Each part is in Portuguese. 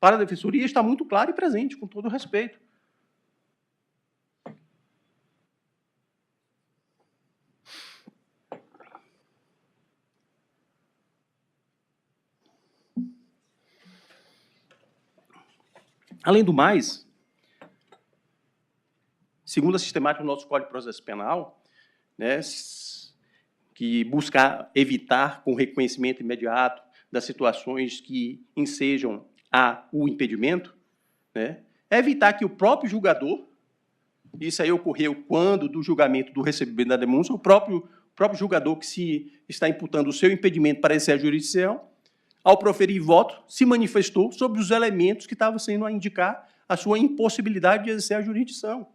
para a Defensoria está muito claro e presente, com todo o respeito. Além do mais, segundo a sistemática do nosso Código de Processo Penal, né, que busca evitar, com reconhecimento imediato, das situações que ensejam o impedimento, né, é evitar que o próprio julgador, isso aí ocorreu quando do julgamento do recebimento da denúncia, o próprio julgador que se está imputando o seu impedimento para exercer a jurisdição, ao proferir voto, se manifestou sobre os elementos que estavam sendo a indicar a sua impossibilidade de exercer a jurisdição.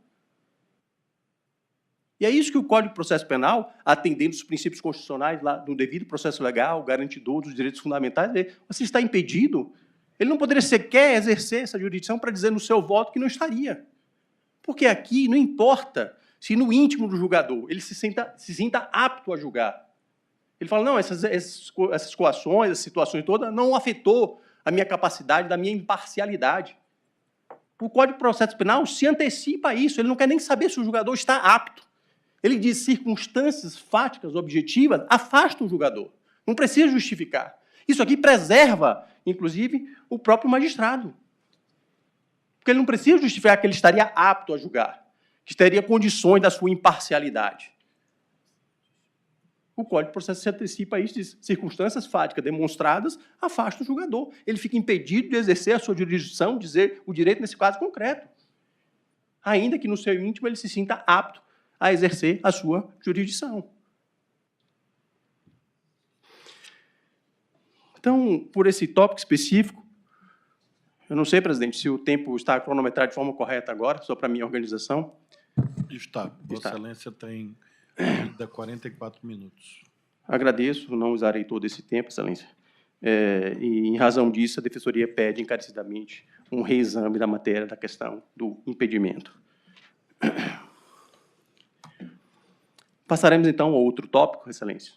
E é isso que o Código de Processo Penal, atendendo os princípios constitucionais lá do devido processo legal, garantidor dos direitos fundamentais, você está impedido, ele não poderia sequer exercer essa jurisdição para dizer no seu voto que não estaria. Porque aqui não importa se no íntimo do julgador ele se sinta apto a julgar. Ele fala, não, essas coações, essas situações todas, não afetou a minha capacidade, da minha imparcialidade. O Código de Processo Penal se antecipa a isso, ele não quer nem saber se o julgador está apto. Ele diz circunstâncias fáticas, objetivas, afastam o julgador. Não precisa justificar. Isso aqui preserva, inclusive, o próprio magistrado. Porque ele não precisa justificar que ele estaria apto a julgar, que teria condições da sua imparcialidade. O Código de Processo se antecipa a isso, diz circunstâncias fáticas demonstradas, afasta o julgador. Ele fica impedido de exercer a sua jurisdição, dizer o direito nesse caso concreto. Ainda que no seu íntimo ele se sinta apto a exercer a sua jurisdição. Então, por esse tópico específico, eu não sei, presidente, se o tempo está cronometrado de forma correta agora, só para a minha organização. Está. Vossa Excelência tem ainda 44 minutos. Agradeço, não usarei todo esse tempo, Excelência. E, em razão disso, a Defensoria pede encarecidamente um reexame da matéria da questão do impedimento. Passaremos, então, a outro tópico, Excelência,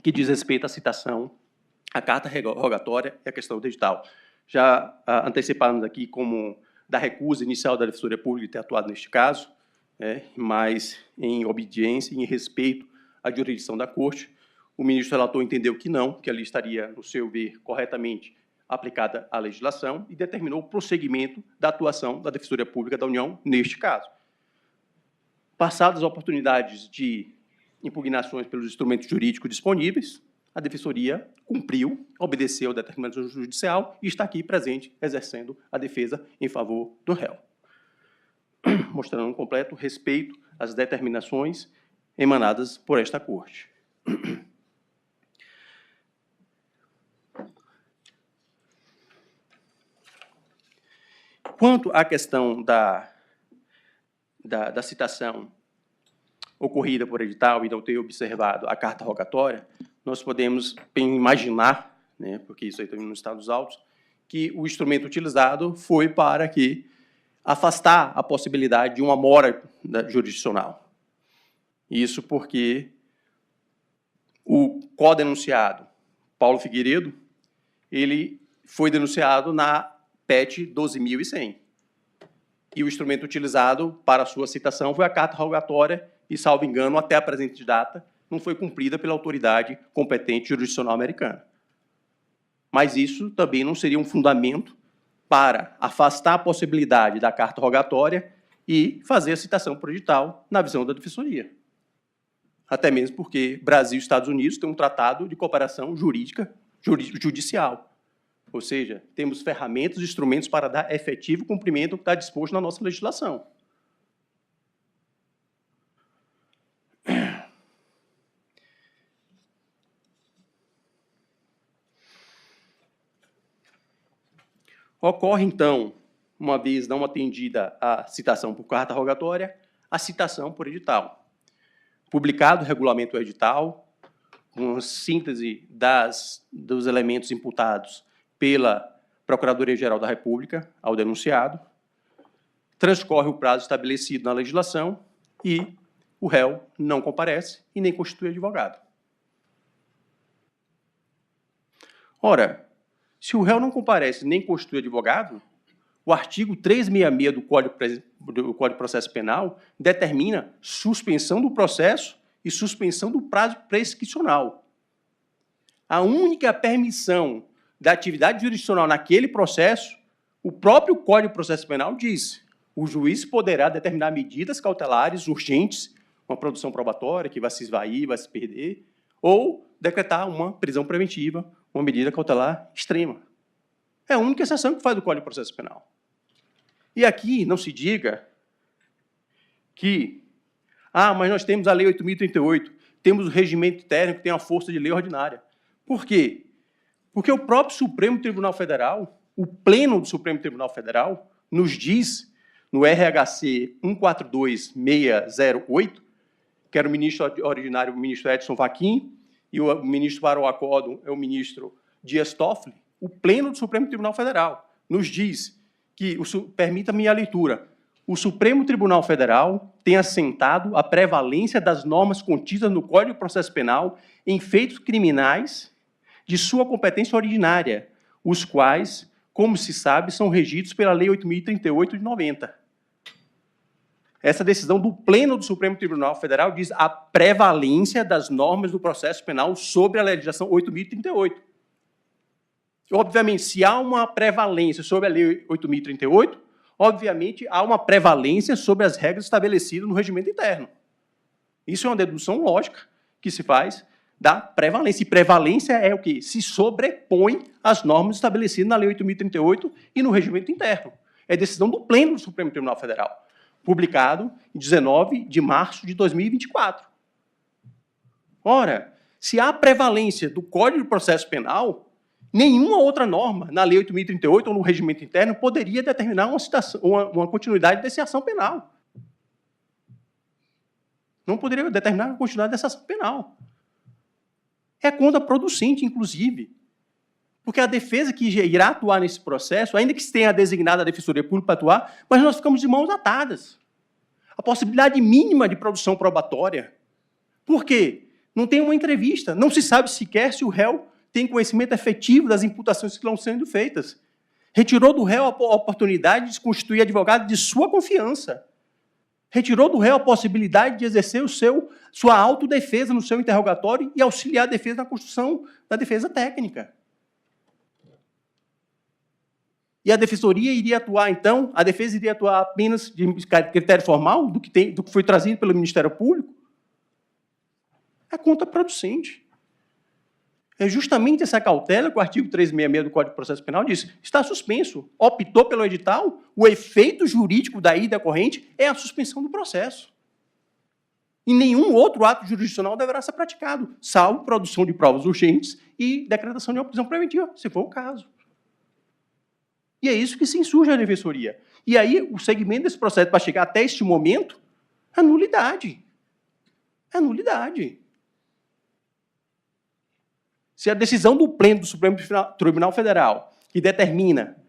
que diz respeito à citação, à carta rogatória e à questão do edital. Já antecipamos aqui como da recusa inicial da Defensoria Pública de ter atuado neste caso, mas em obediência e em respeito à jurisdição da Corte, o ministro relator entendeu que não, que ali estaria, no seu ver, corretamente aplicada a legislação e determinou o prosseguimento da atuação da Defensoria Pública da União neste caso. Passadas as oportunidades de impugnações pelos instrumentos jurídicos disponíveis, a Defensoria cumpriu, obedeceu a determinação judicial e está aqui presente, exercendo a defesa em favor do réu, mostrando um completo respeito às determinações emanadas por esta Corte. Quanto à questão da citação ocorrida por edital e não ter observado a carta rogatória, nós podemos bem imaginar, né, porque isso aí também não está nos autos, que o instrumento utilizado foi para afastar a possibilidade de uma mora jurisdicional. Isso porque o co-denunciado, Paulo Figueiredo, ele foi denunciado na PET 12.100. E o instrumento utilizado para a sua citação foi a carta rogatória e, salvo engano, até a presente data, não foi cumprida pela autoridade competente jurisdicional americana. Mas isso também não seria um fundamento para afastar a possibilidade da carta rogatória e fazer a citação por edital na visão da Defensoria. Até mesmo porque Brasil e Estados Unidos têm um tratado de cooperação jurídica judicial. Ou seja, temos ferramentas e instrumentos para dar efetivo cumprimento ao que está disposto na nossa legislação. Ocorre, então, uma vez não atendida a citação por carta rogatória, a citação por edital. Publicado o regulamento do edital, com síntese dos elementos imputados pela Procuradoria-Geral da República ao denunciado, transcorre o prazo estabelecido na legislação e o réu não comparece e nem constitui advogado. Ora, Se o réu não comparece nem constitui advogado, o artigo 366 do Código de Processo Penal determina suspensão do processo e suspensão do prazo prescricional. A única permissão da atividade jurisdicional naquele processo, o próprio Código de Processo Penal diz: o juiz poderá determinar medidas cautelares urgentes, uma produção probatória que vai se esvair, vai se perder, ou decretar uma prisão preventiva, uma medida cautelar extrema. É a única exceção que faz do Código de Processo Penal. E aqui não se diga que, mas nós temos a Lei 8.038, temos o regimento interno que tem a força de lei ordinária. Por quê? Porque o próprio Supremo Tribunal Federal, o Pleno do Supremo Tribunal Federal, nos diz, no RHC 142608, que era o ministro ordinário, o ministro Edson Fachin, e o ministro para o acórdão é o ministro Dias Toffoli, o Pleno do Supremo Tribunal Federal nos diz que, permita-me a leitura, o Supremo Tribunal Federal tem assentado a prevalência das normas contidas no Código de Processo Penal em feitos criminais de sua competência originária, os quais, como se sabe, são regidos pela Lei 8.038 de 90. Essa decisão do Pleno do Supremo Tribunal Federal diz a prevalência das normas do processo penal sobre a legislação 8.038. Obviamente, se há uma prevalência sobre a Lei 8.038, obviamente há uma prevalência sobre as regras estabelecidas no regimento interno. Isso é uma dedução lógica que se faz da prevalência. E prevalência é o quê? Se sobrepõe às normas estabelecidas na Lei 8.038 e no regimento interno. É decisão do Pleno do Supremo Tribunal Federal, publicado em 19 de março de 2024. Ora, se há prevalência do Código de Processo Penal, nenhuma outra norma, na Lei 8.038 ou no regimento interno, poderia determinar uma continuidade dessa ação penal. Não poderia determinar a continuidade dessa ação penal. É contraproducente, inclusive, porque a defesa que irá atuar nesse processo, ainda que se tenha designado a Defensoria Pública para atuar, mas nós ficamos de mãos atadas. A possibilidade mínima de produção probatória. Por quê? Não tem uma entrevista, não se sabe sequer se o réu tem conhecimento efetivo das imputações que estão sendo feitas. Retirou do réu a oportunidade de se constituir advogado de sua confiança. Retirou do réu a possibilidade de exercer sua autodefesa no seu interrogatório e auxiliar a defesa na construção da defesa técnica. E a defensoria iria atuar, então, a defesa iria atuar apenas de critério formal do que foi trazido pelo Ministério Público? É contraproducente. É justamente essa cautela que o artigo 366 do Código de Processo Penal diz: está suspenso. Optou pelo edital, o efeito jurídico daí decorrente é a suspensão do processo. E nenhum outro ato jurisdicional deverá ser praticado, salvo produção de provas urgentes e decretação de uma prisão preventiva, se for o caso. E é isso que se insurge a defensoria. E aí, o segmento desse processo, para chegar até este momento, é nulidade. É nulidade. Se a decisão do Pleno do Supremo Tribunal Federal, que determina,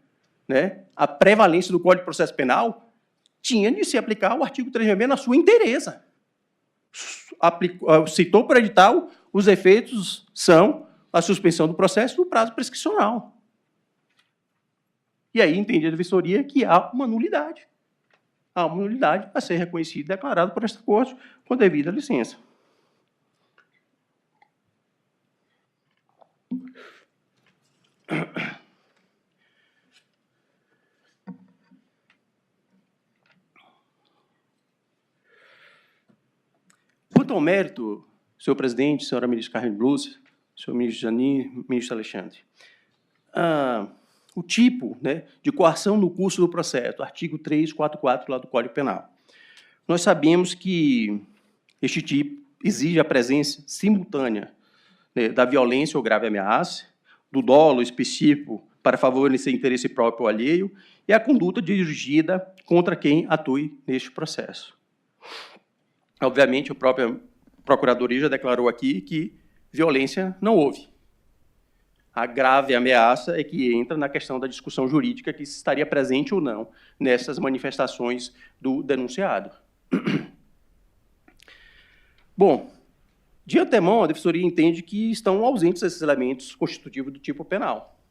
né, a prevalência do Código de Processo Penal, tinha de se aplicar o artigo 366 na sua inteireza. Citou por edital, os efeitos são a suspensão do processo e do prazo prescricional. E aí entende a defensoria que há uma nulidade. Há uma nulidade a ser reconhecida e declarada por esta Corte com devida licença. Quanto ao mérito, senhor presidente, senhora ministra Carmen Lúcia, senhor ministro Janin, ministro Alexandre, o tipo, né, de coação no curso do processo, artigo 344 lá do Código Penal. Nós sabemos que este tipo exige a presença simultânea, né, da violência ou grave ameaça, do dolo específico para favorecer interesse próprio ou alheio e a conduta dirigida contra quem atue neste processo. Obviamente, a própria Procuradoria já declarou aqui que violência não houve. A grave ameaça é que entra na questão da discussão jurídica que se estaria presente ou não nessas manifestações do denunciado. Bom, de antemão, a defensoria entende que estão ausentes esses elementos constitutivos do tipo penal.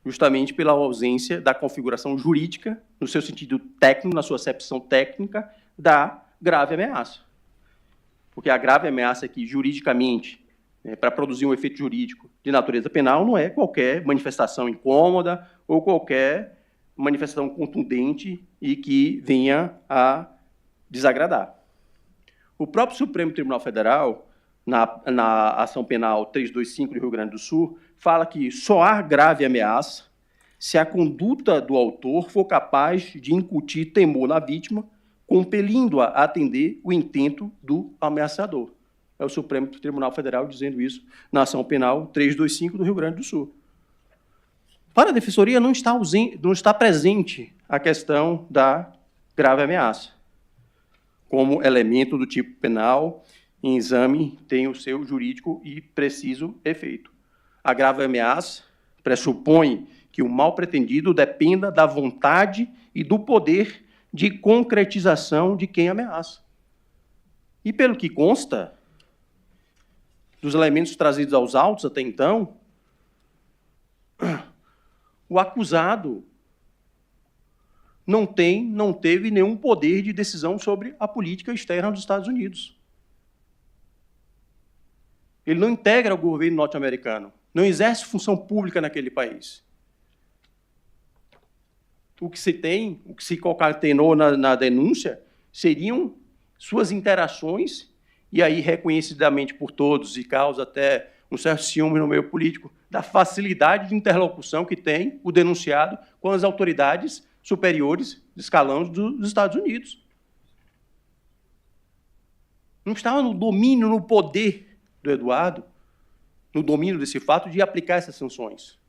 justamente pela ausência da configuração jurídica, no seu sentido técnico, na sua acepção técnica, da grave ameaça. Porque a grave ameaça aqui, juridicamente, para produzir um efeito jurídico de natureza penal, não é qualquer manifestação incômoda ou qualquer manifestação contundente e que venha a desagradar. O próprio Supremo Tribunal Federal, na ação penal 325 do Rio Grande do Sul, fala que só há grave ameaça se a conduta do autor for capaz de incutir temor na vítima, compelindo-a a atender o intento do ameaçador. É o Supremo Tribunal Federal dizendo isso na ação penal 325 do Rio Grande do Sul. Para a Defensoria, não está presente a questão da grave ameaça. Como elemento do tipo penal, em exame, tem o seu jurídico e preciso efeito. A grave ameaça pressupõe que o mal pretendido dependa da vontade e do poder de concretização de quem ameaça. E, pelo que consta, dos elementos trazidos aos autos até então, o acusado não teve nenhum poder de decisão sobre a política externa dos Estados Unidos. Ele não integra o governo norte-americano, não exerce função pública naquele país. O que se concatenou na denúncia seriam suas interações, e aí reconhecidamente por todos, e causa até um certo ciúme no meio político, da facilidade de interlocução que tem o denunciado com as autoridades superiores de escalão dos Estados Unidos. Não estava no domínio, no poder do Eduardo, no domínio desse fato, de aplicar essas sanções.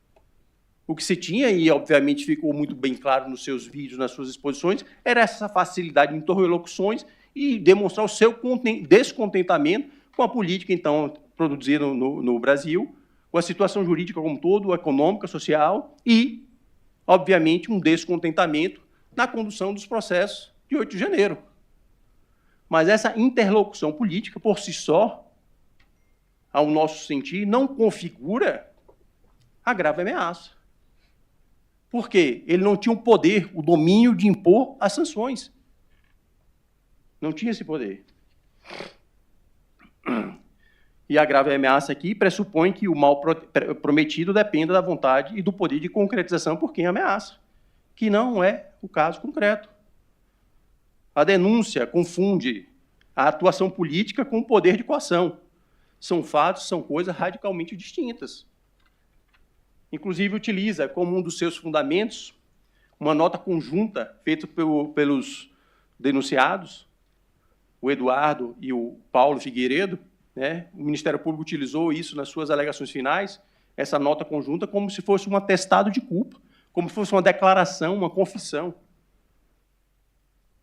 O que se tinha, e obviamente ficou muito bem claro nos seus vídeos, nas suas exposições, era essa facilidade de interlocuções e demonstrar o seu descontentamento com a política, então, produzida no Brasil, com a situação jurídica como um todo, econômica, social e, obviamente, um descontentamento na condução dos processos de 8 de janeiro. Mas essa interlocução política, por si só, ao nosso sentir, não configura a grave ameaça. Por quê? Ele não tinha o poder, o domínio de impor as sanções. Não tinha esse poder. E a grave ameaça aqui pressupõe que o mal prometido dependa da vontade e do poder de concretização por quem ameaça, que não é o caso concreto. A denúncia confunde a atuação política com o poder de coação. São fatos, são coisas radicalmente distintas. Inclusive, utiliza como um dos seus fundamentos uma nota conjunta feita pelos denunciados, o Eduardo e o Paulo Figueiredo, né? O Ministério Público utilizou isso nas suas alegações finais, essa nota conjunta, como se fosse um atestado de culpa, como se fosse uma declaração, uma confissão,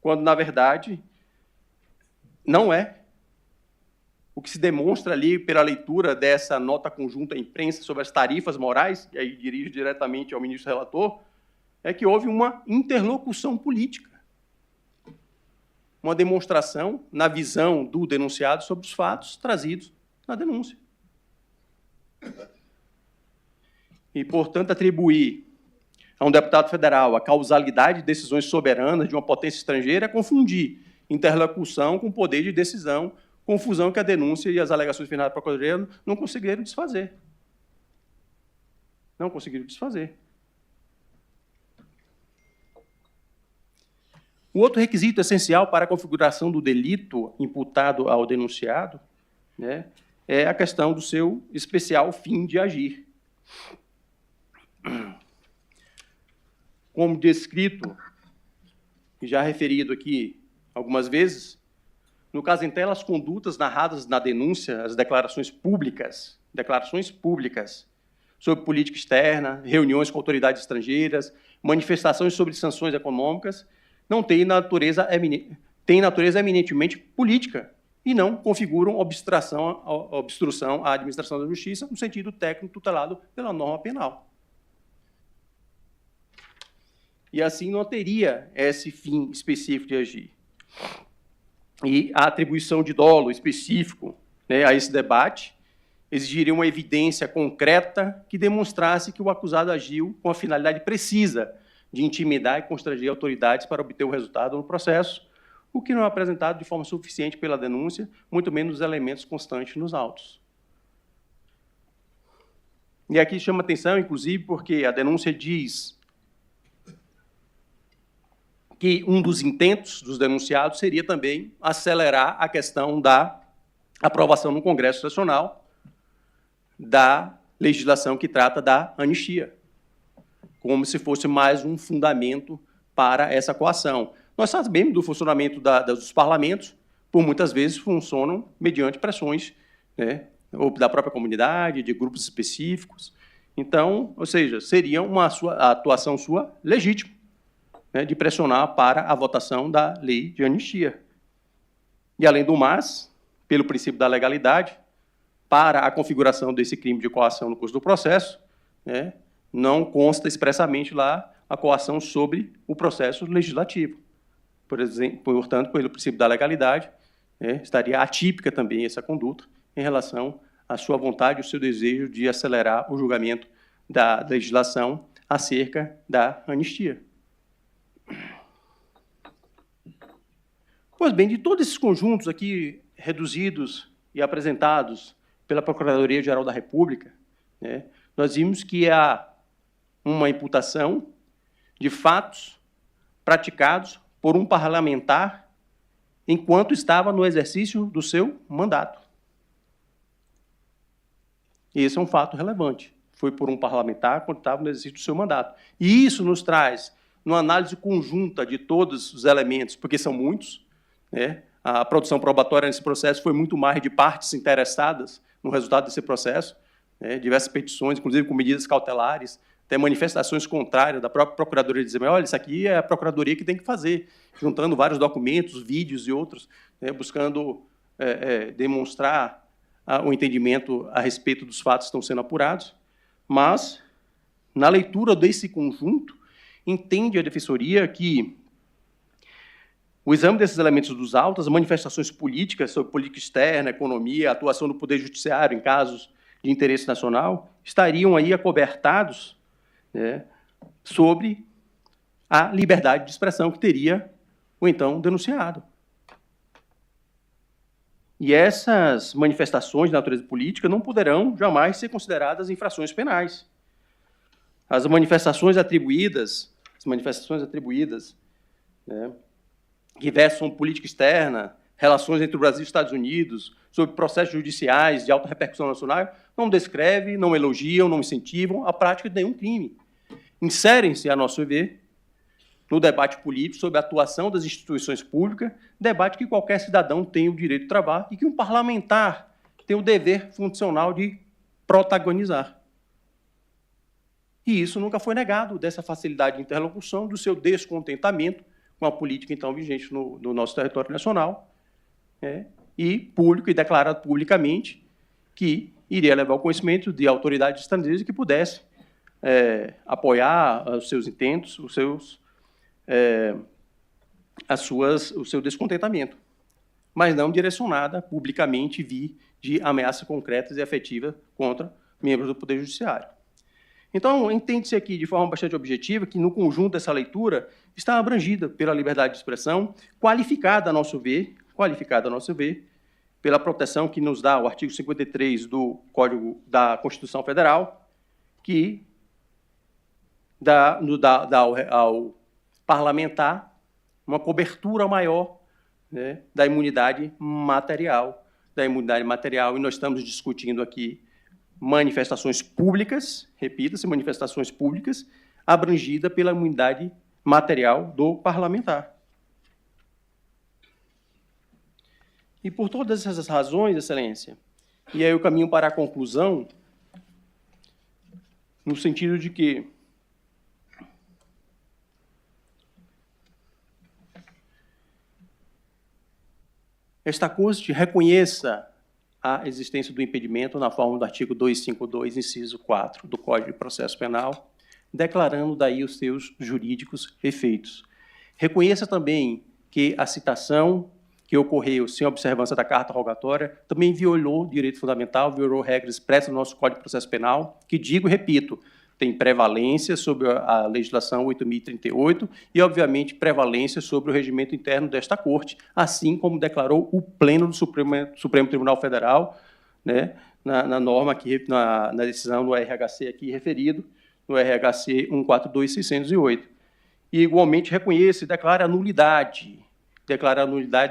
quando, na verdade, não é. O que se demonstra ali pela leitura dessa nota conjunta à imprensa sobre as tarifas morais, e aí dirijo diretamente ao ministro relator, é que houve uma interlocução política, uma demonstração na visão do denunciado sobre os fatos trazidos na denúncia. E, portanto, atribuir a um deputado federal a causalidade de decisões soberanas de uma potência estrangeira é confundir interlocução com poder de decisão, confusão que a denúncia e as alegações finais da Procuradoria não conseguiram desfazer. Não conseguiram desfazer. O outro requisito essencial para a configuração do delito imputado ao denunciado, né, é a questão do seu especial fim de agir. Como descrito e já referido aqui algumas vezes, no caso em tela, as condutas narradas na denúncia, as declarações públicas sobre política externa, reuniões com autoridades estrangeiras, manifestações sobre sanções econômicas, não têm natureza eminentemente política e não configuram obstrução à administração da justiça no sentido técnico tutelado pela norma penal. E assim não teria esse fim específico de agir. E a atribuição de dolo específico, né, a esse debate exigiria uma evidência concreta que demonstrasse que o acusado agiu com a finalidade precisa de intimidar e constranger autoridades para obter o resultado no processo, o que não é apresentado de forma suficiente pela denúncia, muito menos os elementos constantes nos autos. E aqui chama atenção, inclusive, porque a denúncia diz que um dos intentos dos denunciados seria também acelerar a questão da aprovação no Congresso Nacional da legislação que trata da anistia, como se fosse mais um fundamento para essa coação. Nós sabemos do funcionamento dos parlamentos, por muitas vezes funcionam mediante pressões, né, ou da própria comunidade, de grupos específicos. Então, ou seja, seria a atuação sua legítima, né, de pressionar para a votação da lei de anistia. E, além do mais, pelo princípio da legalidade, para a configuração desse crime de coação no curso do processo, né, não consta expressamente lá a coação sobre o processo legislativo. Por exemplo, portanto, pelo princípio da legalidade, né, estaria atípica também essa conduta em relação à sua vontade, o seu desejo de acelerar o julgamento da legislação acerca da anistia. Pois bem, de todos esses conjuntos aqui reduzidos e apresentados pela Procuradoria-Geral da República, né, nós vimos que há uma imputação de fatos praticados por um parlamentar enquanto estava no exercício do seu mandato. E esse é um fato relevante. Foi por um parlamentar quando estava no exercício do seu mandato. E isso nos traz, numa análise conjunta de todos os elementos, porque são muitos, né, a produção probatória nesse processo foi muito mais de partes interessadas no resultado desse processo, né, diversas petições, inclusive com medidas cautelares, até manifestações contrárias da própria Procuradoria, dizendo, olha, isso aqui é a Procuradoria que tem que fazer, juntando vários documentos, vídeos e outros, né, buscando demonstrar o entendimento a respeito dos fatos que estão sendo apurados, mas, na leitura desse conjunto, entende a Defensoria que o exame desses elementos dos autos, as manifestações políticas sobre política externa, economia, a atuação do Poder Judiciário em casos de interesse nacional, estariam aí acobertados, né, sobre a liberdade de expressão que teria o então denunciado. E essas manifestações de natureza política não poderão jamais ser consideradas infrações penais. As manifestações atribuídas, né, que versam política externa, relações entre o Brasil e os Estados Unidos, sobre processos judiciais de alta repercussão nacional, não descrevem, não elogiam, não incentivam a prática de nenhum crime. Inserem-se, a nosso ver, no debate político sobre a atuação das instituições públicas, debate que qualquer cidadão tem o direito de travar e que um parlamentar tem o dever funcional de protagonizar. E isso nunca foi negado, dessa facilidade de interlocução, do seu descontentamento com a política, então, vigente no nosso território nacional, né, e público e declarado publicamente que iria levar ao conhecimento de autoridades estrangeiras que pudesse apoiar os seus intentos, o seu descontentamento, mas não direcionada publicamente de ameaças concretas e efetivas contra membros do Poder Judiciário. Então, entende-se aqui, de forma bastante objetiva, que, no conjunto dessa leitura, está abrangida pela liberdade de expressão, qualificada, a nosso ver, pela proteção que nos dá o artigo 53 do Código da Constituição Federal, que dá ao parlamentar uma cobertura maior, né, da imunidade material. E nós estamos discutindo aqui manifestações públicas, repita-se, manifestações públicas, abrangida pela imunidade material do parlamentar. E por todas essas razões, Excelência, e aí eu caminho para a conclusão, no sentido de que esta Corte reconheça a existência do impedimento na forma do artigo 252, inciso 4 do Código de Processo Penal, declarando daí os seus jurídicos efeitos. Reconheça também que a citação que ocorreu sem observância da carta rogatória também violou o direito fundamental, violou regras expressas do nosso Código de Processo Penal, que, digo e repito, tem prevalência sobre a legislação 8.038 e, obviamente, prevalência sobre o regimento interno desta Corte, assim como declarou o Pleno do Supremo Tribunal Federal, né, na norma aqui, na decisão do RHC aqui referido, no RHC 142608. E, igualmente, reconhece e declara a nulidade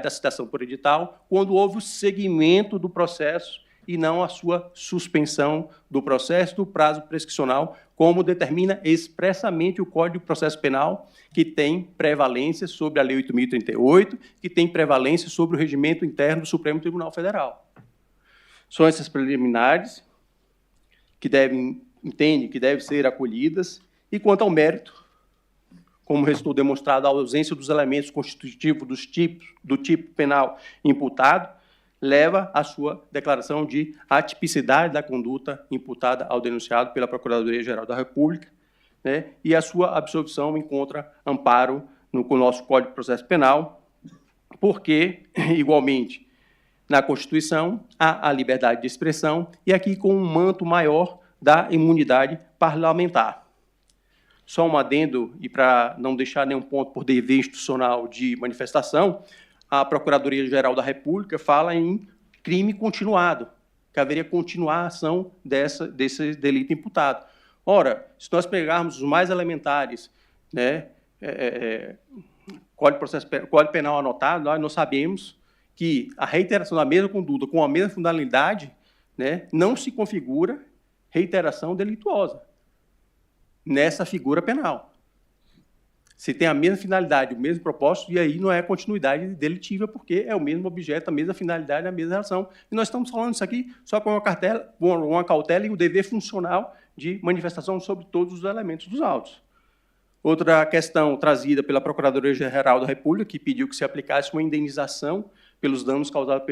da citação por edital quando houve o seguimento do processo e não a sua suspensão do processo do prazo prescricional, como determina expressamente o Código de Processo Penal, que tem prevalência sobre a Lei 8.038, que tem prevalência sobre o regimento interno do Supremo Tribunal Federal. São essas preliminares que entende que devem ser acolhidas, e quanto ao mérito, como restou demonstrado a ausência dos elementos constitutivos do tipo penal imputado, leva à sua declaração de atipicidade da conduta imputada ao denunciado pela Procuradoria-Geral da República, né, e a sua absolvição encontra amparo no nosso Código de Processo Penal, porque, igualmente, na Constituição há a liberdade de expressão, e aqui com um manto maior da imunidade parlamentar. Só um adendo, e para não deixar nenhum ponto por dever institucional de manifestação, a Procuradoria-Geral da República fala em crime continuado, que haveria continuação desse delito imputado. Ora, se nós pegarmos os mais elementares, né, Código Penal anotado, nós sabemos que a reiteração da mesma conduta com a mesma finalidade, né, não se configura reiteração delituosa nessa figura penal. Se tem a mesma finalidade, o mesmo propósito, e aí não é continuidade delitiva, porque é o mesmo objeto, a mesma finalidade, a mesma relação. E nós estamos falando isso aqui só com uma cautela e o dever funcional de manifestação sobre todos os elementos dos autos. Outra questão trazida pela Procuradoria-Geral da República, que pediu que se aplicasse uma indenização pelos danos causados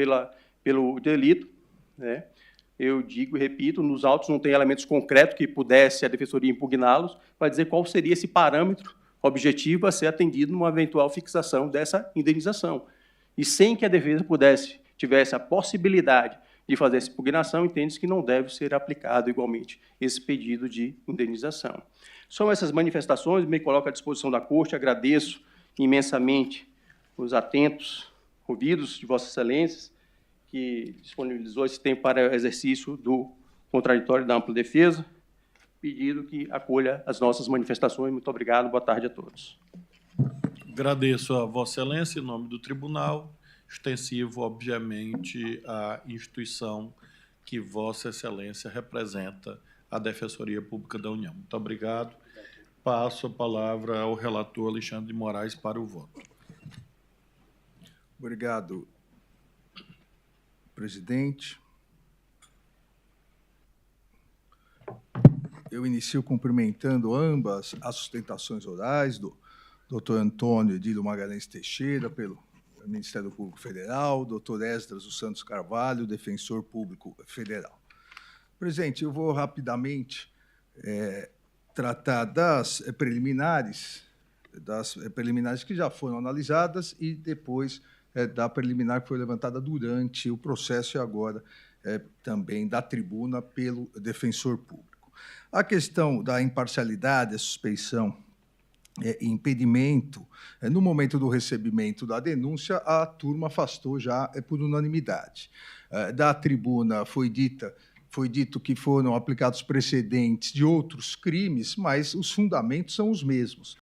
pelo delito, né? Eu digo e repito, nos autos não tem elementos concretos que pudesse a Defensoria impugná-los para dizer qual seria esse parâmetro objetivo a ser atendido numa eventual fixação dessa indenização. E sem que a defesa tivesse a possibilidade de fazer essa impugnação, entende-se que não deve ser aplicado igualmente esse pedido de indenização. São essas manifestações, me coloco à disposição da Corte, agradeço imensamente os atentos ouvidos de Vossas Excelências, que disponibilizou esse tempo para o exercício do contraditório da ampla defesa, pedido que acolha as nossas manifestações. Muito obrigado, boa tarde a todos. Agradeço a Vossa Excelência, em nome do Tribunal, extensivo, obviamente, à instituição que Vossa Excelência representa, a Defensoria Pública da União. Muito obrigado. Passo a palavra ao relator Alexandre de Moraes para o voto. Obrigado, presidente. Eu inicio cumprimentando ambas as sustentações orais do Dr. Antônio Edílio Magalhães Teixeira, pelo Ministério Público Federal, Dr. Esdras dos Santos Carvalho, Defensor Público Federal. Presidente, eu vou rapidamente tratar das preliminares que já foram analisadas e depois da preliminar que foi levantada durante o processo e agora também da tribuna pelo defensor público. A questão da imparcialidade, a suspeição e impedimento, no momento do recebimento da denúncia, a turma afastou já por unanimidade. Da tribuna foi dito que foram aplicados precedentes de outros crimes, mas os fundamentos são os mesmos.